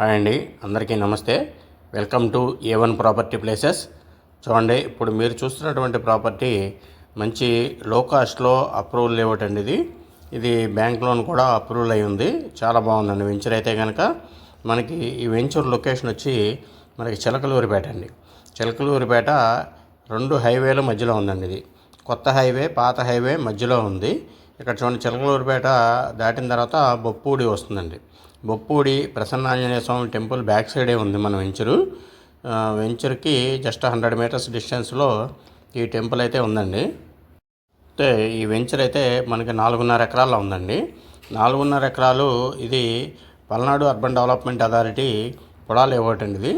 Hi అండి, అందరికీ నమస్తే. Welcome to A1 property places. చూడండి, ఇప్పుడు మీరు చూస్తున్నటువంటి ప్రాపర్టీ మంచి లో కాస్ట్లో అప్రూవల్ లేఅవుట్ అండి. ఇది బ్యాంక్ లోన్ కూడా అప్రూవల్ అయి ఉంది. చాలా బాగుందండి. వెంచర్ అయితే కనుక మనకి ఈ వెంచర్ లొకేషన్ వచ్చి మనకి చిలకలూరిపేట అండి. చిలకలూరిపేట రెండు హైవేల మధ్యలో ఉందండి. ఇది కొత్త హైవే, పాత హైవే మధ్యలో ఉంది. ఇక్కడ చూడండి, చిలకలూరిపేట దాటిన తర్వాత బొప్పూడి వస్తుందండి. బొప్పూడి ప్రసన్నాంజనేయ స్వామి టెంపుల్ బ్యాక్ సైడే ఉంది మన వెంచర్కి జస్ట్ 100 మీటర్స్ డిస్టెన్స్లో ఈ టెంపుల్ అయితే ఉందండి. అయితే ఈ వెంచర్ అయితే మనకి 4.5 ఎకరాల్లో ఉందండి. 4.5 ఎకరాలు ఇది Palnadu urban development authority PUDA layout అండి. ఇది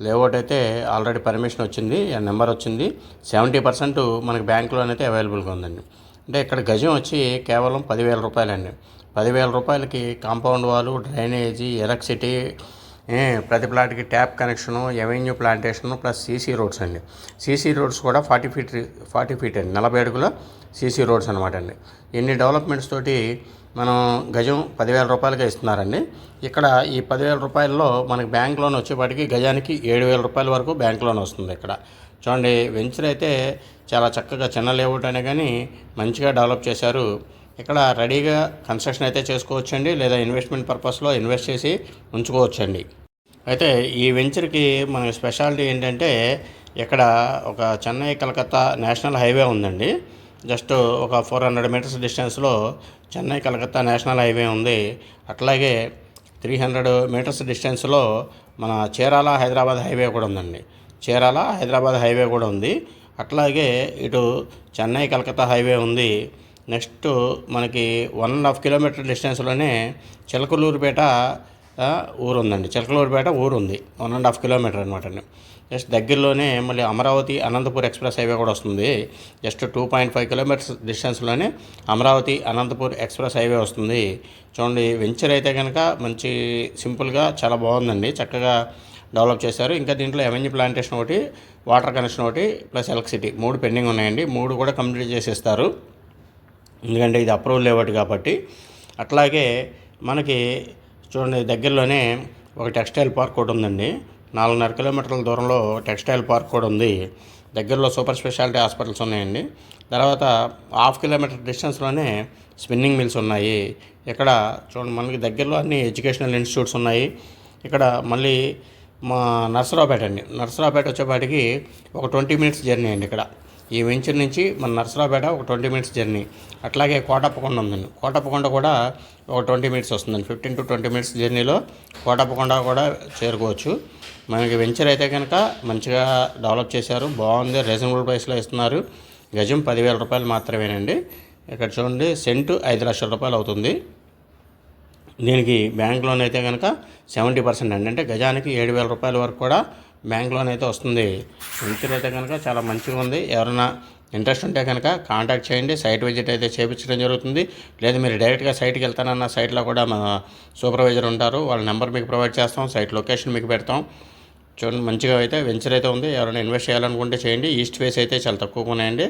లేఅవుట్ అయితే ఆల్రెడీ పర్మిషన్ వచ్చింది, నెంబర్ వచ్చింది. 70% మనకి బ్యాంక్ లోన్ అయితే అవైలబుల్గా ఉందండి. అంటే ఇక్కడ గజం వచ్చి కేవలం 10,000 రూపాయలండి. 10,000 రూపాయలకి కాంపౌండ్ వాలు, డ్రైనేజీ, ఎలక్ట్రిసిటీ, ప్రతి ప్లాట్కి tap connection, avenue plantation plus CC roads అండి. సీసీ రోడ్స్ కూడా 40 ఫీట్ అండి, 40 అడుగుల సీసీ రోడ్స్ అనమాట అండి. ఎన్ని డెవలప్మెంట్స్ తోటి మనం గజం 10,000 రూపాయలకే ఇస్తున్నారండి. ఇక్కడ ఈ 10,000 రూపాయల్లో మనకి బ్యాంక్ లోన్ వచ్చేపాటికి గజానికి 7,000 రూపాయల వరకు బ్యాంక్ లోన్ వస్తుంది. ఇక్కడ చూడండి, వెంచర్ అయితే చాలా చక్కగా చిన్న లేఅవుట్ అనే కానీ మంచిగా డెవలప్ చేశారు. ఇక్కడ రెడీగా కన్స్ట్రక్షన్ అయితే చేసుకోవచ్చండి, లేదా ఇన్వెస్ట్మెంట్ పర్పస్లో ఇన్వెస్ట్ చేసి ఉంచుకోవచ్చండి. అయితే ఈ వెంచర్కి మన స్పెషాలిటీ ఏంటంటే, ఇక్కడ ఒక చెన్నై కలకత్తా నేషనల్ హైవే ఉందండి. జస్ట్ ఒక 400 మీటర్స్ డిస్టెన్స్లో చెన్నై కలకత్తా నేషనల్ హైవే ఉంది. అట్లాగే 300 మీటర్స్ డిస్టెన్స్లో మన చీరాల హైదరాబాద్ హైవే కూడా ఉందండి. చీరాల హైదరాబాద్ హైవే కూడా ఉంది. అట్లాగే ఇటు చెన్నై కలకత్తా హైవే ఉంది. నెక్స్ట్ మనకి 1.5 కిలోమీటర్ డిస్టెన్స్లోనే చిలకలూరిపేట ఊరు ఉందండి. చిలకలూరిపేట ఊరు ఉంది, 1.5 కిలోమీటర్ అనమాట అండి. జస్ట్ దగ్గరలోనే మళ్ళీ అమరావతి అనంతపూర్ ఎక్స్ప్రెస్ హైవే కూడా వస్తుంది. జస్ట్ 2.5 కిలోమీటర్స్ డిస్టెన్స్లోనే అమరావతి అనంతపూర్ ఎక్స్ప్రెస్ హైవే వస్తుంది. చూడండి, వెంచర్ అయితే కనుక మంచి సింపుల్గా చాలా బాగుందండి, చక్కగా డెవలప్ చేశారు. ఇంకా దీంట్లో ఎవెన్యూ ప్లాంటేషన్ ఒకటి, వాటర్ కనెక్షన్ ఒకటి ప్లస్ ఎలక్ట్రిసిటీ 3 పెండింగ్ ఉన్నాయండి. 3 కూడా కంప్లీట్ చేసేస్తారు, ఎందుకంటే ఇది అప్రూవల్ లేఅవుట్ కాబట్టి. అట్లాగే మనకి చూడండి, దగ్గరలోనే ఒక టెక్స్టైల్ పార్క్ కూడా ఉందండి. 4.5 కిలోమీటర్ల దూరంలో టెక్స్టైల్ పార్క్ కూడా ఉంది. దగ్గరలో సూపర్ స్పెషాలిటీ హాస్పిటల్స్ ఉన్నాయండి. తర్వాత 1/2 కిలోమీటర్ డిస్టెన్స్లోనే స్పిన్నింగ్ మిల్స్ ఉన్నాయి. ఇక్కడ చూడండి, మనకి దగ్గరలో అన్ని ఎడ్యుకేషనల్ ఇన్స్టిట్యూట్స్ ఉన్నాయి. ఇక్కడ మళ్ళీ మా నర్సరావుపేట అండి. నర్సరావుపేట వచ్చేపాటికి ఒక 20 మినిట్స్ జర్నీ అండి. ఇక్కడ ఈ వెంచర్ నుంచి మన నర్సరావుపేట ఒక 20 మినిట్స్ జర్నీ. అట్లాగే కోటప్పకొండ ఉందండి. కోటప్పకొండ కూడా ఒక 20 మినిట్స్ వస్తుందండి. 15 to 20 మినిట్స్ జర్నీలో కోటప్పకొండ కూడా చేరుకోవచ్చు. మనకి వెంచర్ అయితే కనుక మంచిగా డెవలప్ చేశారు, బాగుంది, రీజనబుల్ ప్రైస్లో ఇస్తున్నారు. గజం 10,000 రూపాయలు మాత్రమేనండి. ఇక్కడ చూడండి, సెంటు 5 లక్షల రూపాయలు అవుతుంది. దీనికి బ్యాంక్ లోన్ అయితే కనుక 70% అండి, అంటే గజానికి 7,000 రూపాయల వరకు కూడా బ్యాంక్ లోన్ అయితే వస్తుంది. వెంచర్ అయితే కనుక చాలా మంచిగా ఉంది. ఎవరైనా ఇంట్రెస్ట్ ఉంటే కనుక కాంటాక్ట్ చేయండి. సైట్ విజిట్ అయితే చేయించడం జరుగుతుంది. లేదా మీరు డైరెక్ట్గా సైట్కి వెళ్తానన్న సైట్లో కూడా మన సూపర్వైజర్ ఉంటారు, వాళ్ళ నెంబర్ మీకు ప్రొవైడ్ చేస్తాం, సైట్ లొకేషన్ మీకు పెడతాం. చూడండి, మంచిగా అయితే వెంచర్ అయితే ఉంది. ఎవరైనా ఇన్వెస్ట్ చేయాలనుకుంటే చేయండి. ఈస్ట్ ఫేస్ అయితే చాలా తక్కువగా ఉన్నాయండి.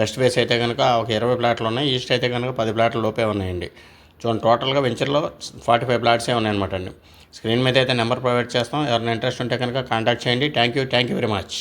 వెస్ట్ ఫేస్ అయితే కనుక ఒక 20 ప్లాట్లు ఉన్నాయి. ఈస్ట్ అయితే కనుక 10 ప్లాట్ల లోపే ఉన్నాయండి. చూడండి, టోటల్గా వెంచర్లో 45 ప్లాట్సే ఉన్నాయన్నమాట అండి. స్క్రీన్ మీద అయితే నెంబర్ ప్రొవైడ్ చేస్తాం. ఎవరైనా ఇంట్రెస్ట్ ఉంటే కనుక కాంటాక్ట్ చేయండి. Thank you very much.